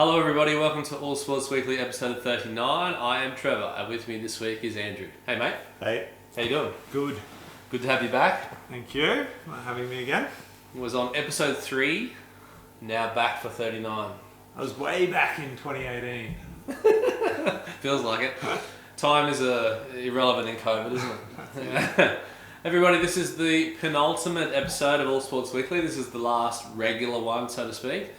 Hello everybody, welcome to All Sports Weekly episode 39. I am Trevor and with me this week is Andrew. Hey mate. Hey. How you doing? Good. Good to have you back. Thank you for having me again. It was on episode 3, now back for 39. I was way back in 2018. Feels like it. Time is irrelevant in COVID, isn't it? Everybody, this is the penultimate episode of All Sports Weekly. This is the last regular one, so to speak,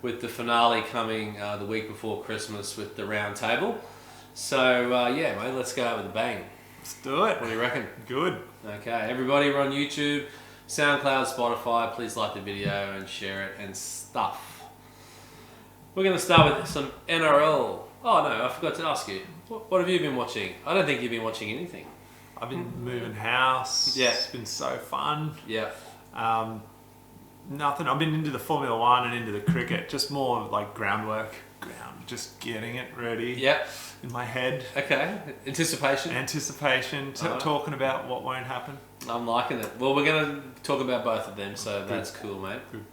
with the finale coming the week before Christmas with the round table. So, yeah, mate, let's go out with a bang. Let's do it. What do you reckon? Good. Okay, everybody, we're on YouTube, SoundCloud, Spotify. Please like the video and share it and stuff. We're going to start with some NRL. Oh, no, I forgot to ask you. What have you been watching? I don't think you've been watching anything. I've been moving house. Yeah. It's been so fun. Yeah. Nothing. I've been into the Formula 1 and into the cricket. Just more like groundwork. Just getting it ready. Yeah. In my head. Okay. Anticipation. Right. Talking about what won't happen. I'm liking it. Well, we're going to talk about both of them, so Good. that's cool, mate. Good.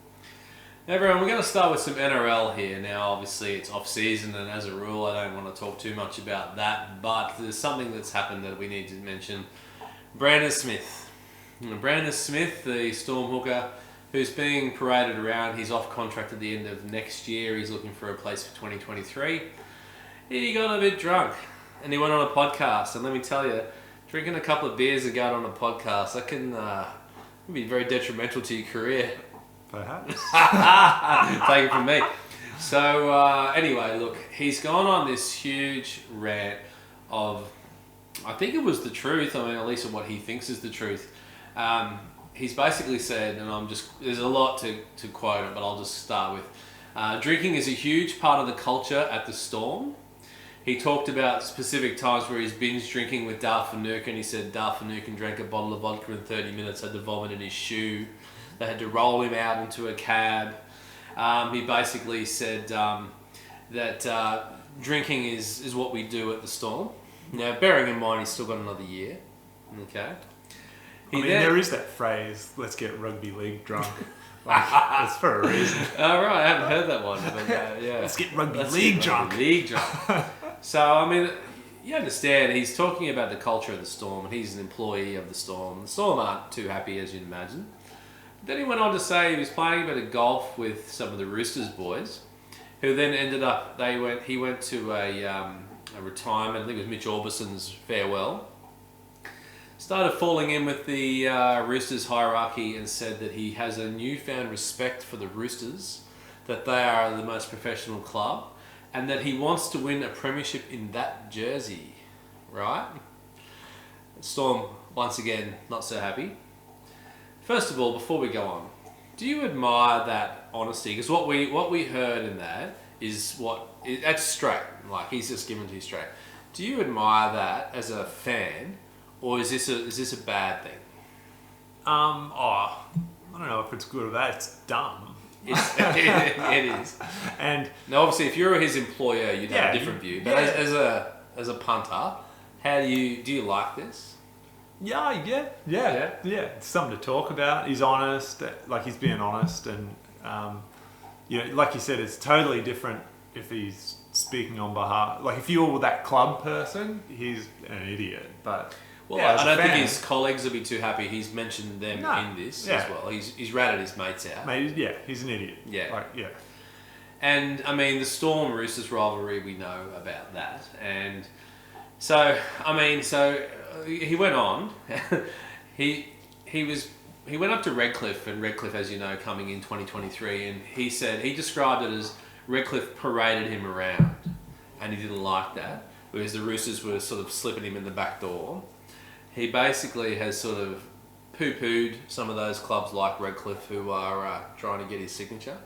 Everyone, we're going to start with some NRL here. Now, obviously, it's off-season, and as a rule, I don't want to talk too much about that, but there's something that's happened that we need to mention. Brandon Smith. Brandon Smith, the Storm hooker, who's being paraded around. He's off contract at the end of next year. He's looking for a place for 2023. He got a bit drunk, and he went on a podcast, and let me tell you, drinking a couple of beers and going on a podcast, that can be very detrimental to your career. Perhaps. Take it from me. So anyway, look, he's gone on this huge rant of, I think it was the truth. I mean, at least of what he thinks is the truth. He's basically said, and there's a lot to quote it, but I'll just start with, drinking is a huge part of the culture at the Storm. He talked about specific times where he's binge drinking with Dale Finucane, and he said Dale Finucane drank a bottle of vodka in 30 minutes, had to vomit in his shoe. They had to roll him out into a cab. He basically said that drinking is what we do at the Storm. Now, bearing in mind he's still got another year. Okay. There is that phrase, let's get rugby league drunk. That's for a reason. Oh, right, I haven't heard that one. But, yeah. Let's get rugby league drunk. So, I mean, you understand, he's talking about the culture of the Storm, and he's an employee of the Storm. The Storm aren't too happy, as you'd imagine. Then he went on to say he was playing a bit of golf with some of the Roosters boys, who then ended up, he went to a retirement, I think it was Mitch Orbison's farewell, started falling in with the Roosters hierarchy and said that he has a newfound respect for the Roosters, that they are the most professional club, and that he wants to win a premiership in that jersey, right? Storm, once again, not so happy. First of all, before we go on, do you admire that honesty? Because what we heard in that is that's straight. Like, he's just given to you straight. Do you admire that as a fan, or is this a bad thing? I don't know if it's good or bad. It's dumb. It is. And now, obviously, if you're his employer, you'd have a different view. But as a punter, how do you like this? Yeah. It's something to talk about. He's honest, like he's being honest, and like you said, it's totally different if he's speaking on behalf. Like if you're that club person, he's an idiot. But I don't think his colleagues will be too happy. He's mentioned them in this as well. He's ratted his mates out. He's an idiot. Yeah. And I mean, the Storm Roosters rivalry, we know about that, and so he went on. he went up to Redcliffe, and Redcliffe, as you know, coming in 2023, and he said he described it as Redcliffe paraded him around, and he didn't like that, because the Roosters were sort of slipping him in the back door. He basically has sort of poo-pooed some of those clubs like Redcliffe who are trying to get his signature.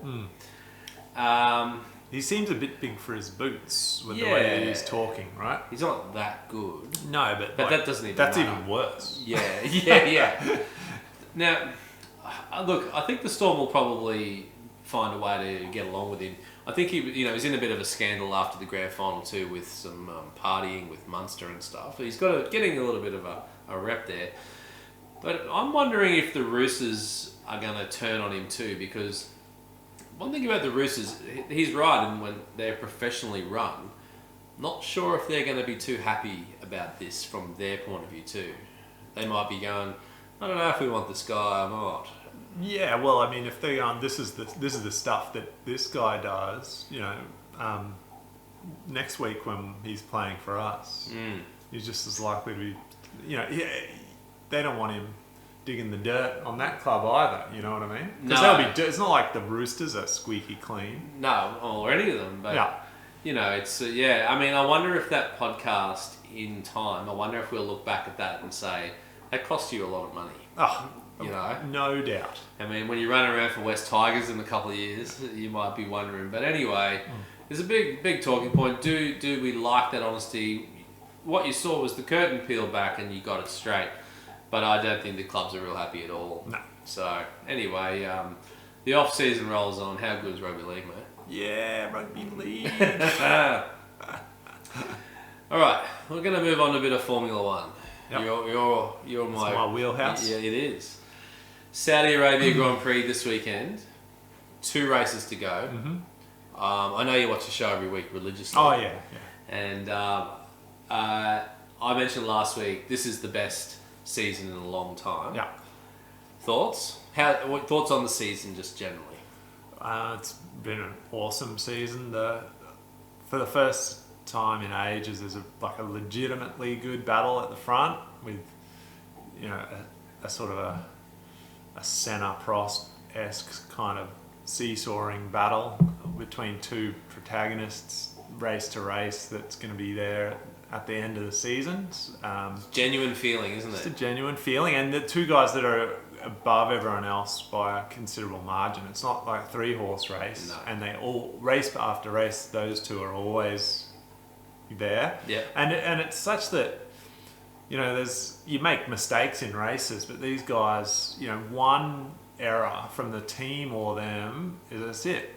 He seems a bit big for his boots with the way he's talking, right? He's not that good. No, but that doesn't even that's matter. even worse. Yeah. Now, look, I think the Storm will probably find a way to get along with him. I think he's in a bit of a scandal after the grand final too, with some partying with Munster and stuff. He's getting a little bit of a rep there. But I'm wondering if the Roosters are going to turn on him too, because one thing about the Roosters, he's right, and when they're professionally run, not sure if they're going to be too happy about this from their point of view too. They might be going, I don't know if we want this guy or not. Yeah, well, I mean, if they're going, this is the stuff that this guy does, next week when he's playing for us, he's just as likely to be, they don't want him digging the dirt on that club either, you know what I mean? Because it's not like the Roosters are squeaky clean. No, or any of them, but, it's, I mean, I wonder if that podcast in time, I wonder if we'll look back at that and say, that cost you a lot of money. Oh, no doubt. I mean, when you run around for West Tigers in a couple of years, you might be wondering. But anyway, there's a big talking point. Do we like that honesty? What you saw was the curtain peeled back and you got it straight. But I don't think the clubs are real happy at all. No. So, anyway, the off-season rolls on. How good is rugby league, mate? Yeah, rugby league. All right, we're going to move on to a bit of Formula One. Yep. You're my wheelhouse. Yeah, it is. Saudi Arabia Grand Prix this weekend. 2 races to go. Mm-hmm. I know you watch the show every week religiously. Oh, yeah. And I mentioned last week, this is the best season in a long time. Yeah. Thoughts? What thoughts on the season just generally? It's been an awesome season. For the first time in ages, there's a legitimately good battle at the front with, a sort of a Senna Prost-esque kind of seesawing battle between 2 protagonists, race to race, that's going to be there at the end of the season. Genuine feeling, isn't it? It's a genuine feeling, and the 2 guys that are above everyone else by a considerable margin. It's not like a 3-horse race, no. And they all, race after race, those 2 are always there. Yeah. And it's such that, you make mistakes in races, but these guys, one error from the team or them that's it.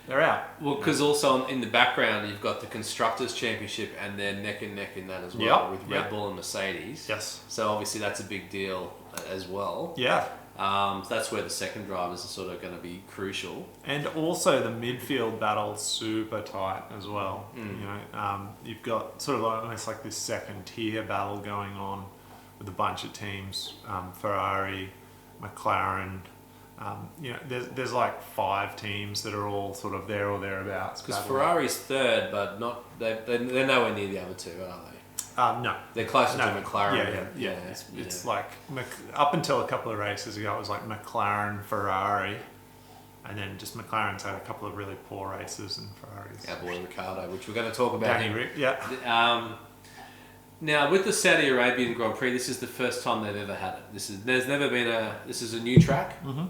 They're out. Well, because also in the background you've got the Constructors' Championship, and they're neck and neck in that as well, with Red Bull and Mercedes. Yes. So obviously that's a big deal as well. Yeah. So that's where the second drivers are sort of going to be crucial. And also the midfield battle's super tight as well. You've got sort of almost like this second tier battle going on with a bunch of teams. Ferrari, McLaren. There's like 5 teams that are all sort of there or thereabouts. Because Ferrari's third, but they're nowhere near the other 2, are they? No. They're closer to McLaren. Yeah. It's like, up until a couple of races ago, it was like McLaren, Ferrari, and then just McLaren's had a couple of really poor races, and Ferrari's... Our boy Ricardo, which we're going to talk about. Now, with the Saudi Arabian Grand Prix, this is the first time they've ever had it. This is a new track. Mm-hmm.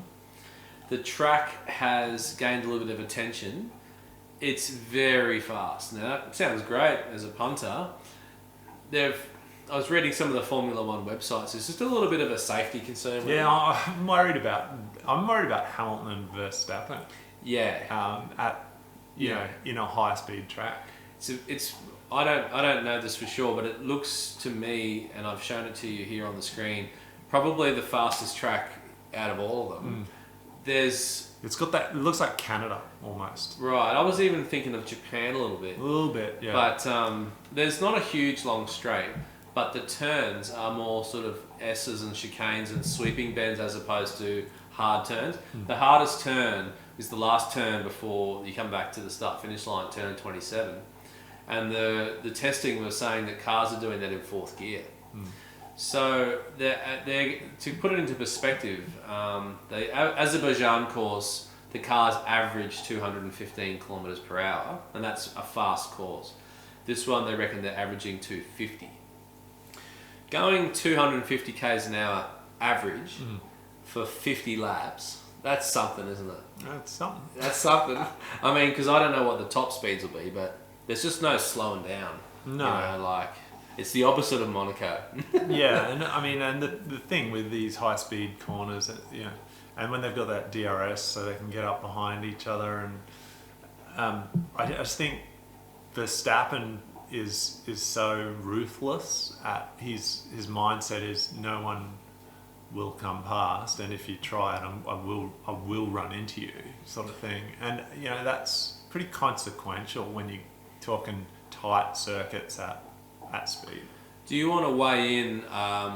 The track has gained a little bit of attention. It's very fast. Now, that sounds great as a punter. I was reading some of the Formula One websites. It's just a little bit of a safety concern. I'm worried about Hamilton and Verstappen. Yeah. In a high speed track. I don't know this for sure, but it looks to me, and I've shown it to you here on the screen, probably the fastest track out of all of them. It's got that. It looks like Canada almost. Right. I was even thinking of Japan a little bit. A little bit, yeah. But there's not a huge long straight, but the turns are more sort of S's and chicanes and sweeping bends as opposed to hard turns. The hardest turn is the last turn before you come back to the start-finish line, turn 27. And the testing was saying that cars are doing that in 4th gear. So to put it into perspective, the Azerbaijan course, the cars average 215 kilometers per hour, and that's a fast course. This one, they reckon they're averaging 250. Going 250 k's an hour average for 50 laps, that's something, isn't it? That's something. I mean, because I don't know what the top speeds will be, but there's just no slowing down. No. It's the opposite of Monaco. Yeah, and I mean, and the thing with these high-speed corners, and when they've got that DRS, so they can get up behind each other, and I just think Verstappen is so ruthless. At his mindset is no one will come past, and if you try it, I will run into you, sort of thing. And that's pretty consequential when you're talking tight circuits at speed. Do you want to weigh in?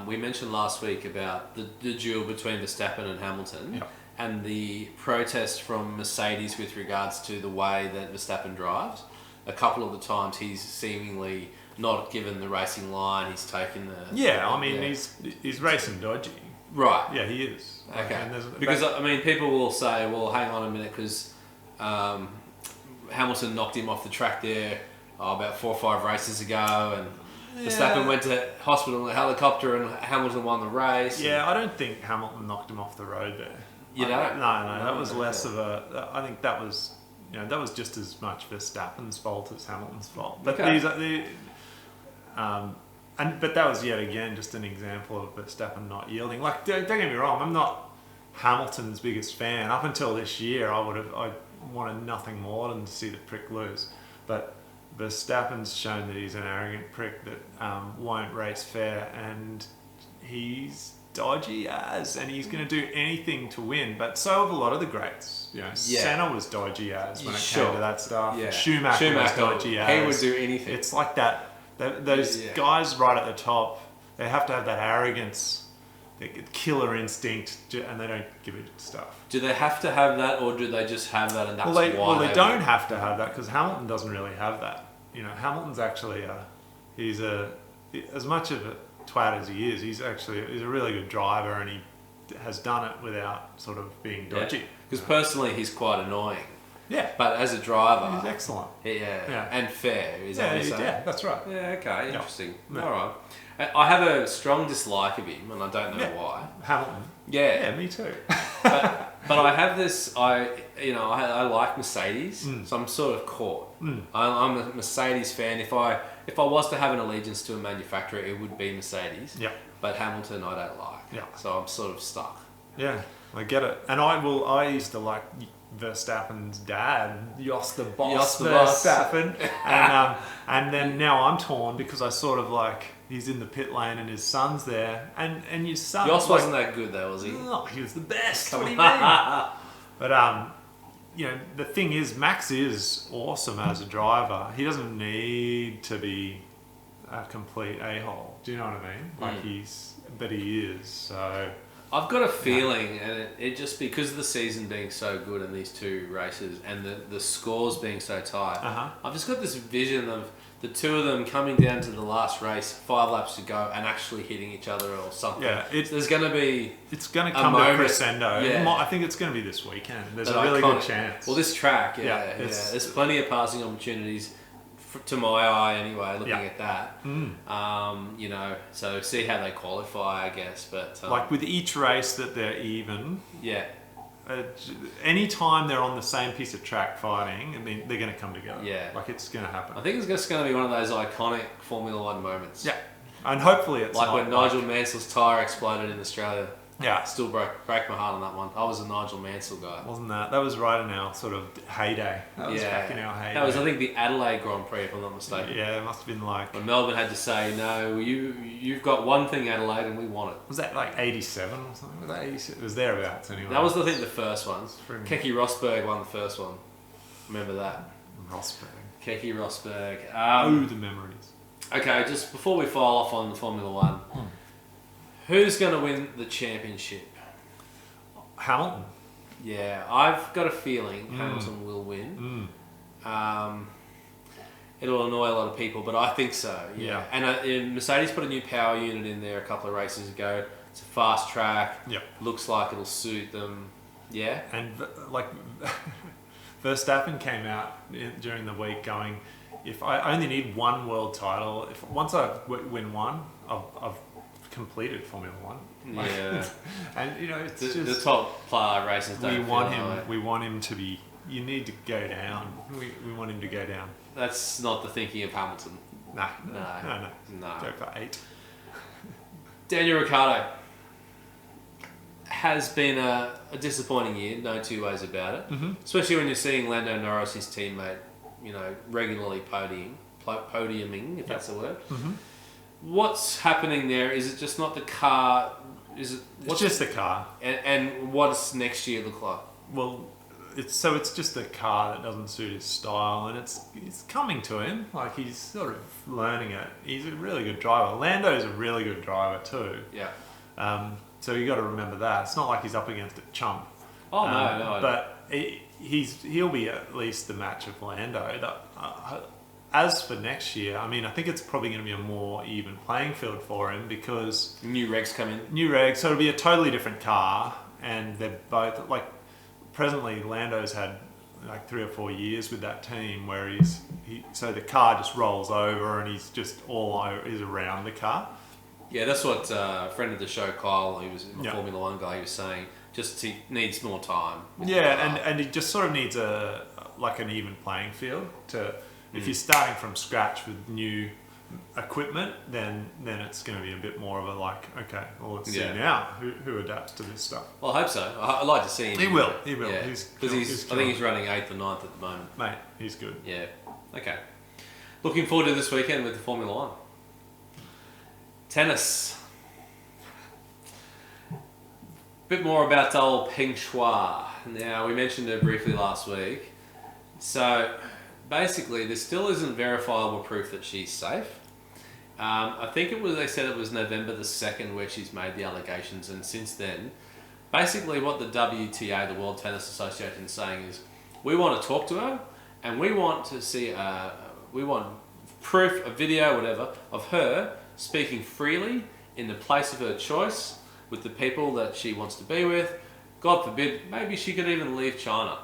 We mentioned last week about the duel between Verstappen and Hamilton, and the protest from Mercedes with regards to the way that Verstappen drives. A couple of the times he's seemingly not given the racing line. He's taken the he's racing dodgy. Right. Yeah, he is. Okay. Because people will say, well, hang on a minute, because Hamilton knocked him off the track there about 4 or 5 races ago, and Verstappen went to hospital in a helicopter, and Hamilton won the race. Yeah, I don't think Hamilton knocked him off the road there. You don't? No, that was less of a. I think that was, that was just as much Verstappen's fault as Hamilton's fault. But but that was yet again just an example of Verstappen not yielding. Like, don't get me wrong, I'm not Hamilton's biggest fan. Up until this year, I wanted nothing more than to see the prick lose. But Verstappen's shown that he's an arrogant prick that won't race fair, and he's dodgy and he's going to do anything to win. But so have a lot of the greats. Senna was dodgy when it came to that stuff. Yeah. Schumacher was dodgy He would do anything. It's like that. Those guys right at the top, they have to have that arrogance, the killer instinct, and they don't give it stuff. Do they have to have that, or do they just have that and that's why? Well, they don't have to have that, because Hamilton doesn't really have that. Hamilton's actually as much of a twat as he is, he's a really good driver, and he has done it without sort of being dodgy. Because personally, he's quite annoying. Yeah. But as a driver... He's excellent. Yeah. And fair, is that what you're saying? Yeah, that's right. Yeah, okay, interesting. Yeah. All right. I have a strong dislike of him, and I don't know why. Hamilton? Yeah, me too. but I have this... I like Mercedes, so I'm sort of caught. I'm a Mercedes fan. If I was to have an allegiance to a manufacturer, it would be Mercedes. Yeah. But Hamilton, I don't like. Yeah. So I'm sort of stuck. Yeah, I get it. And I used to like Verstappen's dad, Jos the Boss Verstappen, and then now I'm torn because I sort of like he's in the pit lane and his son's there, and your son. Jos wasn't that good though, was he? No, he was the best. What do you mean? But the thing is, Max is awesome as a driver. He doesn't need to be a complete a-hole. Do you know what I mean? Like but he is. So I've got a feeling, and it just because of the season being so good in these 2 races and the scores being so tight, I've just got this vision of the 2 of them coming down to the last race, 5 laps to go, and actually hitting each other or something. Yeah, it's going to come to a crescendo. Yeah. I think it's going to be this weekend. There's a really good chance. Well, this track, there's plenty of passing opportunities. To my eye, anyway, looking at that, so see how they qualify, I guess. But like with each race that they're even, anytime they're on the same piece of track fighting, I mean, they're going to come together. Yeah, like it's going to happen. I think it's just going to be one of those iconic Formula One moments. Yeah, and hopefully it's like when Nigel Mansell's tyre exploded in Australia. Yeah, still break my heart on that one. I was a Nigel Mansell guy. Wasn't that? That was right in our sort of heyday. That was back in our heyday. That was, I think, the Adelaide Grand Prix, if I'm not mistaken. Yeah, it must have been like when Melbourne had to say, "No, you've got one thing, Adelaide, and we want it." Was that like 87 or something? Was that 87? It was thereabouts anyway. That was, I think, the first one. Keke Rosberg won the first one. Remember that? Keke Rosberg. The memories. Okay, just before we file off on the Formula One. Who's going to win the championship? Hamilton. Yeah, I've got a feeling Hamilton will win. It'll annoy a lot of people, but I think so. Yeah. And Mercedes put a new power unit in there a couple of races ago. It's a fast track. Yep. Looks like it'll suit them. Yeah. And like Verstappen came out during the week going, if I only need one world title, once I win one, I've completed Formula One. Yeah. And it's the just top player races don't we want him to be. You need to go down. We want him to go down. That's not the thinking of Hamilton. No. No. Go for 8. Daniel Ricciardo has been a disappointing year, no 2 ways about it. Especially when you're seeing Lando Norris, his teammate, regularly podiuming, if that's the word. What's happening there? Is it just not the car Is it? It's just a car. And what does next year look like? Well, it's just a car that doesn't suit his style, and it's coming to him. Like, he's sort of learning it. He's a really good driver. Lando's a really good driver too. Yeah. So you got to remember that. It's not like he's up against a chump. Oh no. But he'll be at least the match of Lando. As for next year, I mean, I think it's probably going to be a more even playing field for him because new regs come in. New regs, so it'll be a totally different car, and they're both like. Presently, Lando's had like 3 or 4 years with that team where so the car just rolls over and he's just is around the car. Yeah, that's what a friend of the show, Kyle, who was a Formula One guy, he was saying. Just he needs more time. Yeah, and he just sort of needs an even playing field to. If you're starting from scratch with new equipment, then it's going to be a bit more of a okay, well, let's see now who adapts to this stuff. Well, I hope so. I'd like to see him. He will. Yeah. Because I think he's running 8th or 9th at the moment. Mate, he's good. Yeah. Okay. Looking forward to this weekend with the Formula One. Tennis. Bit more about old Peng Shuai. Now, we mentioned her briefly last week. So, basically, there still isn't verifiable proof that she's safe. I think they said it was November the 2nd where she's made the allegations, and since then, basically what the WTA, the World Tennis Association, is saying is, we want to talk to her, and we want to see, we want proof, a video, whatever, of her speaking freely in the place of her choice with the people that she wants to be with. God forbid, maybe she could even leave China.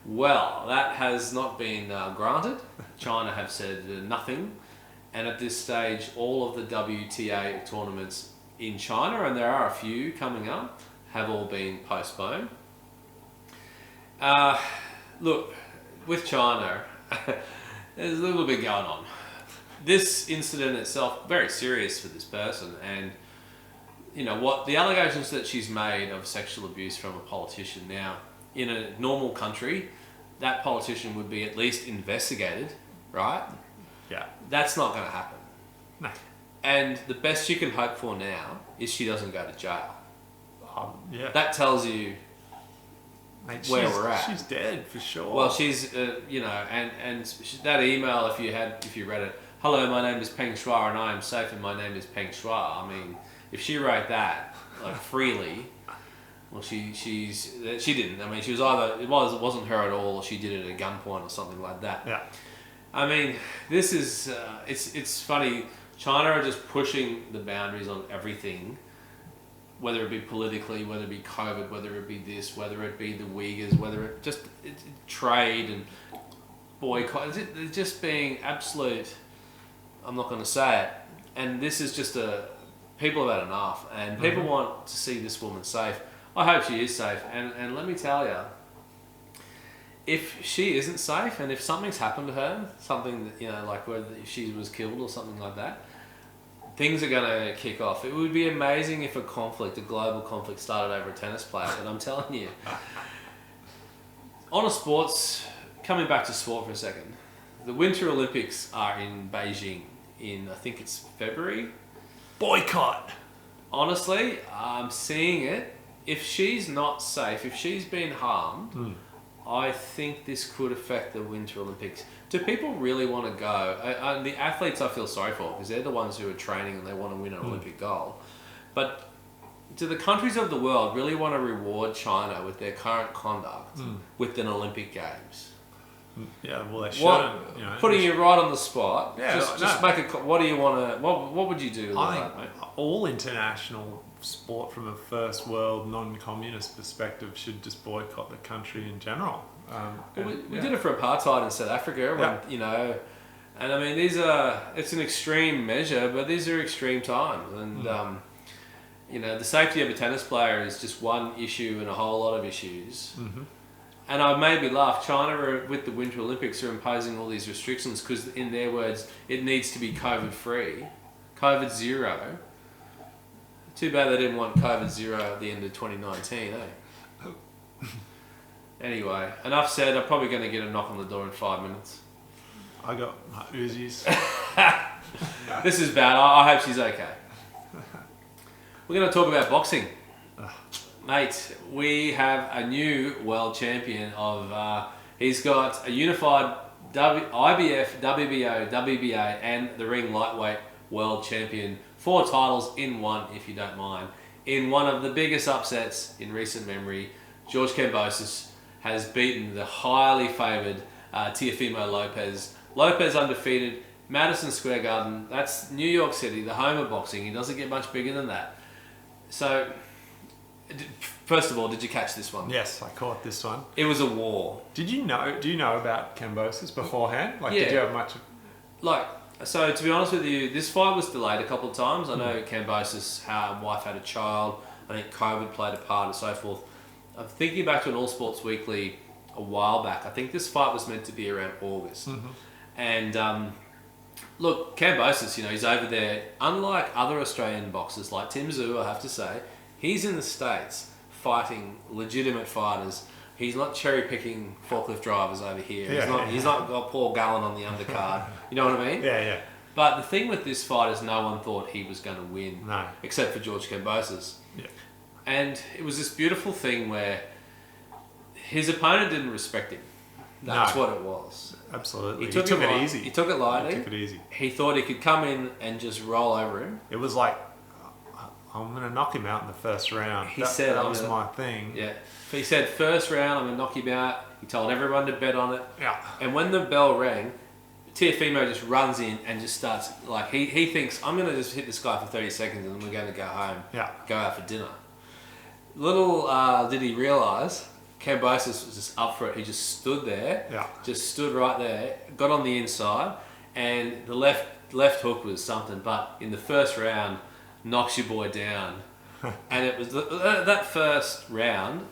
Well, that has not been granted. China have said nothing. And at this stage, all of the WTA tournaments in China, and there are a few coming up, have all been postponed. Look, with China, there's a little bit going on. This incident itself, very serious for this person. And, you know, what the allegations that she's made of sexual abuse from a politician now, in a normal country, that politician would be at least investigated, right? Yeah. That's not going to happen. No. And the best you can hope for now is she doesn't go to jail. Yeah. That tells you Mate, where we're at. She's dead for sure. Well, she's, and that email, if you read it, hello, my name is Peng Shuai and I am safe and my name is Peng Shuai. I mean, if she wrote that, freely... Well, she didn't. I mean, she was either it wasn't her at all, or she did it at gunpoint or something like that. Yeah. I mean, this is it's funny. China are just pushing the boundaries on everything, whether it be politically, whether it be COVID, whether it be this, whether it be the Uyghurs, whether it just trade and boycott. It's just being absolute. I'm not going to say it. And this is just people have had enough, and people want to see this woman safe. I hope she is safe, and let me tell you, if she isn't safe, and if something's happened to her, something that, like whether she was killed or something like that, things are going to kick off. It would be amazing if a global conflict started over a tennis player, but I'm telling you. Coming back to sport for a second, the Winter Olympics are in Beijing in, I think it's February. Boycott! Honestly, I'm seeing it. If she's not safe, if she's been harmed, I think this could affect the Winter Olympics. Do people really want to go? The athletes I feel sorry for, because they're the ones who are training and they want to win an Olympic gold. But do the countries of the world really want to reward China with their current conduct with an Olympic Games? Yeah, well, they should. Putting you right on the spot. Yeah, just make a. What do you want to? What would you do? I think mate? All international sport from a first world non-communist perspective should just boycott the country in general. We did it for apartheid in South Africa, and I mean it's an extreme measure, but these are extreme times, and the safety of a tennis player is just one issue in a whole lot of issues. And it made me laugh. China, with the Winter Olympics, are imposing all these restrictions because, in their words, it needs to be COVID-free, COVID zero. Too bad they didn't want COVID zero at the end of 2019, eh? Anyway, enough said. I'm probably going to get a knock on the door in 5 minutes. I got my Uzis. This is bad. I hope she's okay. We're going to talk about boxing. Mate, we have a new world champion of... he's got a unified IBF, WBO, WBA and the ring lightweight world champion. 4 titles in one, if you don't mind. In one of the biggest upsets in recent memory, George Kambosos has beaten the highly favoured Teofimo Lopez. Lopez undefeated, Madison Square Garden. That's New York City, the home of boxing. He doesn't get much bigger than that. So, first of all, did you catch this one? Yes, I caught this one. It was a war. Do you know about Kambosos beforehand? Like, Yeah. did you have much? So to be honest with you, this fight was delayed a couple of times. I know Kambosos' wife had a child. I think COVID played a part and so forth. I'm thinking back to an All Sports Weekly a while back. I think this fight was meant to be around August. And look, Kambosos, he's over there. Unlike other Australian boxers like Tim Tszyu, I have to say, he's in the States fighting legitimate fighters. He's not cherry picking forklift drivers over here. He's not got Paul Gallen on the undercard. You know what I mean? Yeah. But the thing with this fight is no one thought he was going to win. No. Except for George Kambosos. Yeah. And it was this beautiful thing where his opponent didn't respect him. That's what it was. Absolutely. He took it easy. He took it lightly. He took it easy. He thought he could come in and just roll over him. It was like, I'm going to knock him out in the first round. That was my thing. Yeah. He said, first round, I'm going to knock him out. He told everyone to bet on it. Yeah. And when the bell rang, Teofimo just runs in and just starts, like, he thinks, I'm going to just hit this guy for 30 seconds and then we're going to go home. Yeah. Go out for dinner. Little did he realise, Kambosos was just up for it. He just stood there. Yeah. Just stood right there. Got on the inside. And the left hook was something. But in the first round, knocks your boy down. And it was that first round,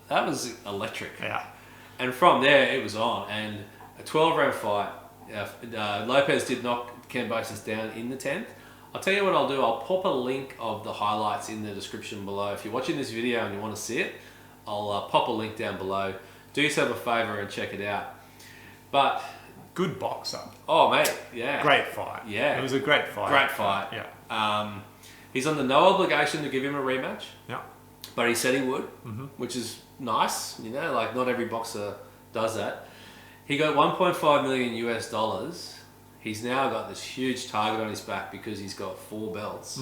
that was electric. Yeah. And from there, it was on. And a 12-round fight. Lopez did knock Kambosos down in the 10th. I'll tell you what I'll do. I'll pop a link of the highlights in the description below. If you're watching this video and you want to see it, I'll pop a link down below. Do yourself a favour and check it out. But... good boxer. Oh, mate. Yeah. Great fight. Yeah. It was a great fight. Great fight. Yeah. He's under no obligation to give him a rematch. Yeah. But he said he would, which is nice. Like not every boxer does that. He got $1.5 million US. He's now got this huge target on his back because he's got 4 belts.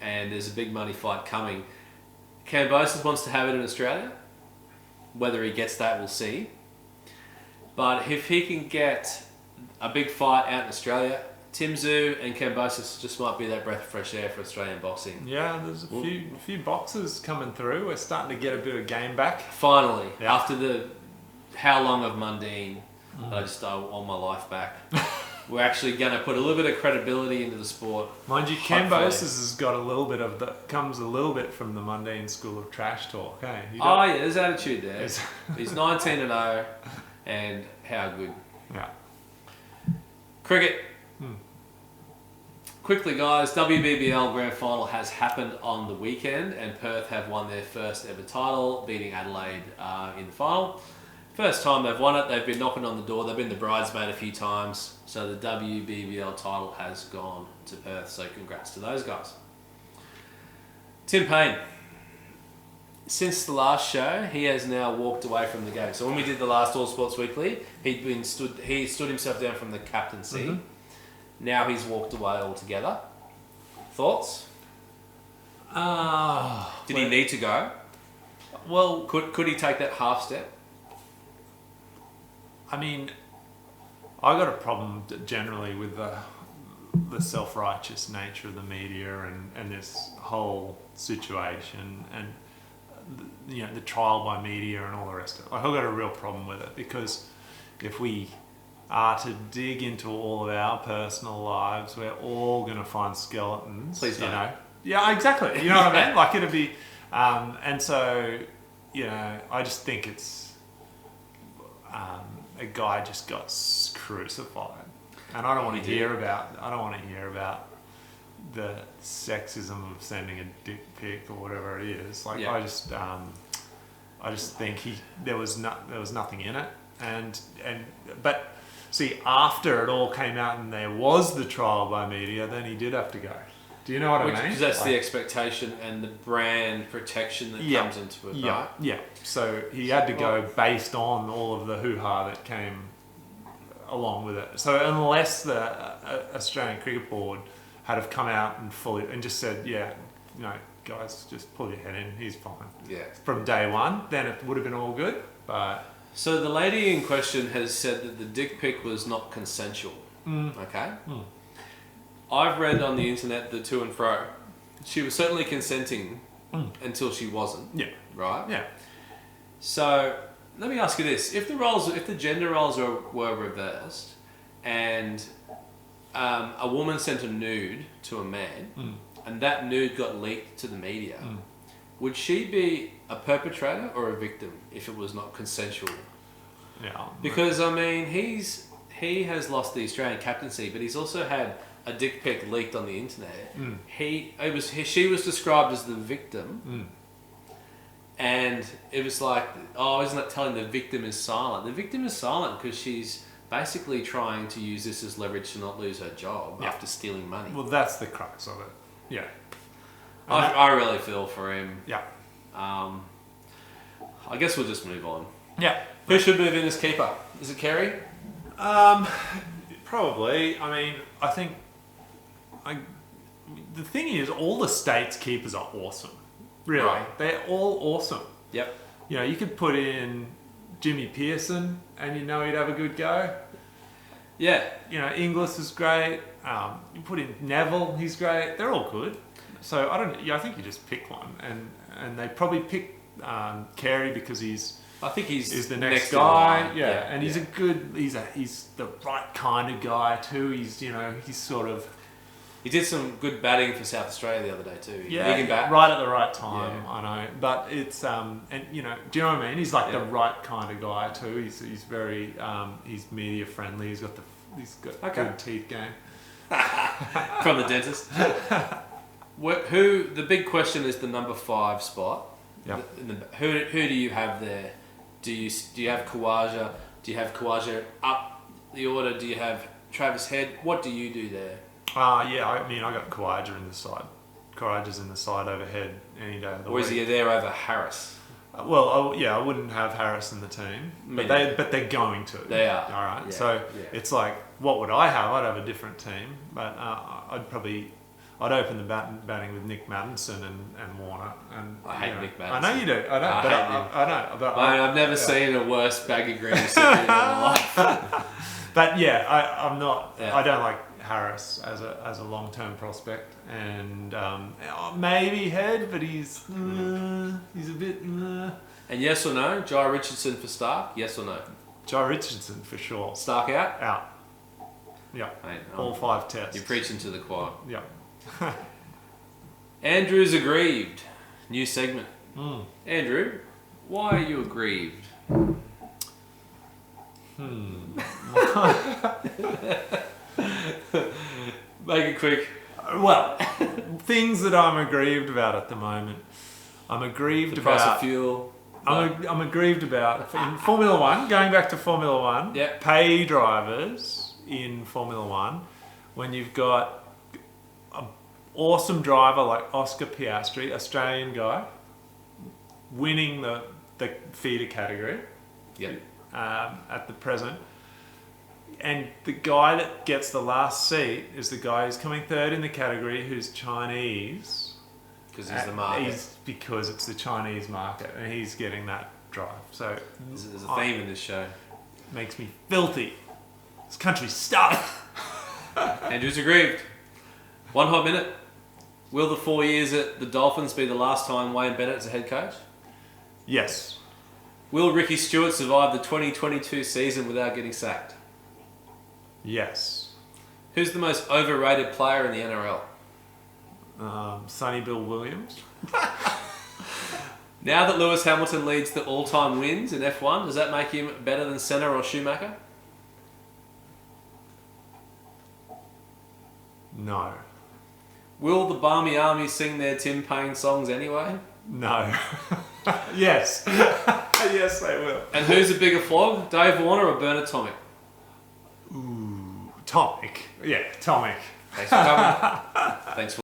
And there's a big money fight coming. Kambosos wants to have it in Australia. Whether he gets that, we'll see. But if he can get a big fight out in Australia, Tim Tszyu and Kambosos just might be that breath of fresh air for Australian boxing. Yeah, there's a few boxers coming through. We're starting to get a bit of game back. Finally, after how long of mundane, I just want my life back. We're actually going to put a little bit of credibility into the sport. Mind you, Kambosos has got a little bit of comes a little bit from the mundane school of trash talk. Hey, there's attitude there. He's 19-0, and how good. Yeah. Cricket. Quickly, guys, WBBL Grand Final has happened on the weekend, and Perth have won their first ever title, beating Adelaide in the final. First time they've won it, they've been knocking on the door. They've been the bridesmaid a few times, so the WBBL title has gone to Perth, so congrats to those guys. Tim Payne. Since the last show, he has now walked away from the game. So when we did the last All Sports Weekly, he stood himself down from the captaincy. Now he's walked away altogether. Thoughts? Did he need to go? Well, could he take that half step? I mean, I got a problem generally with the self-righteous nature of the media and this whole situation and the trial by media and all the rest of it. I've got a real problem with it because if we are to dig into all of our personal lives, we're all going to find skeletons. Please don't. Yeah, exactly. You know what I mean? Like it'd be, and so I just think it's a guy just got crucified, and I don't want to hear about the sexism of sending a dick pic or whatever it is. Like I just think there was nothing in it, but see, after it all came out and there was the trial by media, then he did have to go. Do you know what I mean? Because that's the expectation and the brand protection that comes into it, right? Yeah. So he had to go based on all of the hoo-ha that came along with it. So unless the Australian Cricket Board had have come out and just said, guys, just pull your head in, he's fine. Yeah. From day one, then it would have been all good. But so the lady in question has said that the dick pic was not consensual. Okay? I've read on the internet the to and fro. She was certainly consenting until she wasn't. Yeah. Right? Yeah. So let me ask you this: if the gender roles were reversed, and a woman sent a nude to a man, and that nude got leaked to the media, would she be a perpetrator or a victim if it was not consensual? Yeah. Because I mean, he has lost the Australian captaincy, but he's also had a dick pic leaked on the internet. She was described as the victim, and it was like, oh, isn't that telling the victim is silent? The victim is silent because she's basically trying to use this as leverage to not lose her job after stealing money. Well, that's the crux of it. Yeah. I really feel for him. Yeah. I guess we'll just move on. Yeah. Who should move in as keeper? Is it Kerry? Probably. I mean, I think the thing is, all the states' keepers are awesome. Really. Right. They're all awesome. Yep. You could put in Jimmy Pearson and he'd have a good go. Yeah. Inglis is great. You put in Neville, he's great. They're all good. So I think you just pick one, and they probably pick Carey because he's the next guy. Yeah, and he's the right kind of guy too. He's sort of. He did some good batting for South Australia the other day too. Yeah, he can bat. Right at the right time. Yeah. I know, but it's do you know what I mean? He's like the right kind of guy too. He's very he's media friendly. He's got good teeth game. From the dentist. The big question is the number 5 spot. Yeah. Who do you have there? Do you have Khawaja? Do you have Khawaja up the order? Do you have Travis Head? What do you do there? I mean, I got Khawaja in the side. Khawaja's in the side over Head any day of the week. Or is he there over Harris? I wouldn't have Harris in the team, but they're going to. They are. All right. Yeah, so it's like, what would I have? I'd have a different team, but I'd open the batting with Nick Maddinson and Warner. And I hate Nick Maddinson. I know you do. I know. I know. But I've never seen a worse bag of greens in my life. But I'm not. Yeah. I don't like Harris as a long-term prospect, and maybe Head, but he's a bit. And yes or no, Jai Richardson for Stark? Yes or no? Jai Richardson for sure. Stark out? Out. Yeah. Mate, all 5 tests. You're preaching to the choir. Yeah. Andrew's aggrieved. New segment. Andrew, why are you aggrieved? Make it quick. Well, things that I'm aggrieved about at the moment. I'm aggrieved the about price of fuel. I'm aggrieved about in Formula One. Going back to Formula One, pay drivers in Formula One when you've got an awesome driver like Oscar Piastri, Australian guy, winning the feeder category. Yep. At the present. And the guy that gets the last seat is the guy who's coming third in the category, who's Chinese. Because he's the market. Because it's the Chinese market, and he's getting that drive. So there's a theme in this show. Makes me filthy. This country's stuffed. Andrew's aggrieved. 1 hot minute. Will the 4 years at the Dolphins be the last time Wayne Bennett's a head coach? Yes. Will Ricky Stewart survive the 2022 season without getting sacked? Yes. Who's the most overrated player in the NRL? Sonny Bill Williams. Now that Lewis Hamilton leads the all-time wins in F1, does that make him better than Senna or Schumacher? No. Will the Barmy Army sing their Tim Payne songs anyway? No. Yes. Yes, they will. And who's a bigger flog, Dave Warner or Bernard Tomic? Ooh, Tomic. Yeah, Tomic. Thanks for coming. Thanks for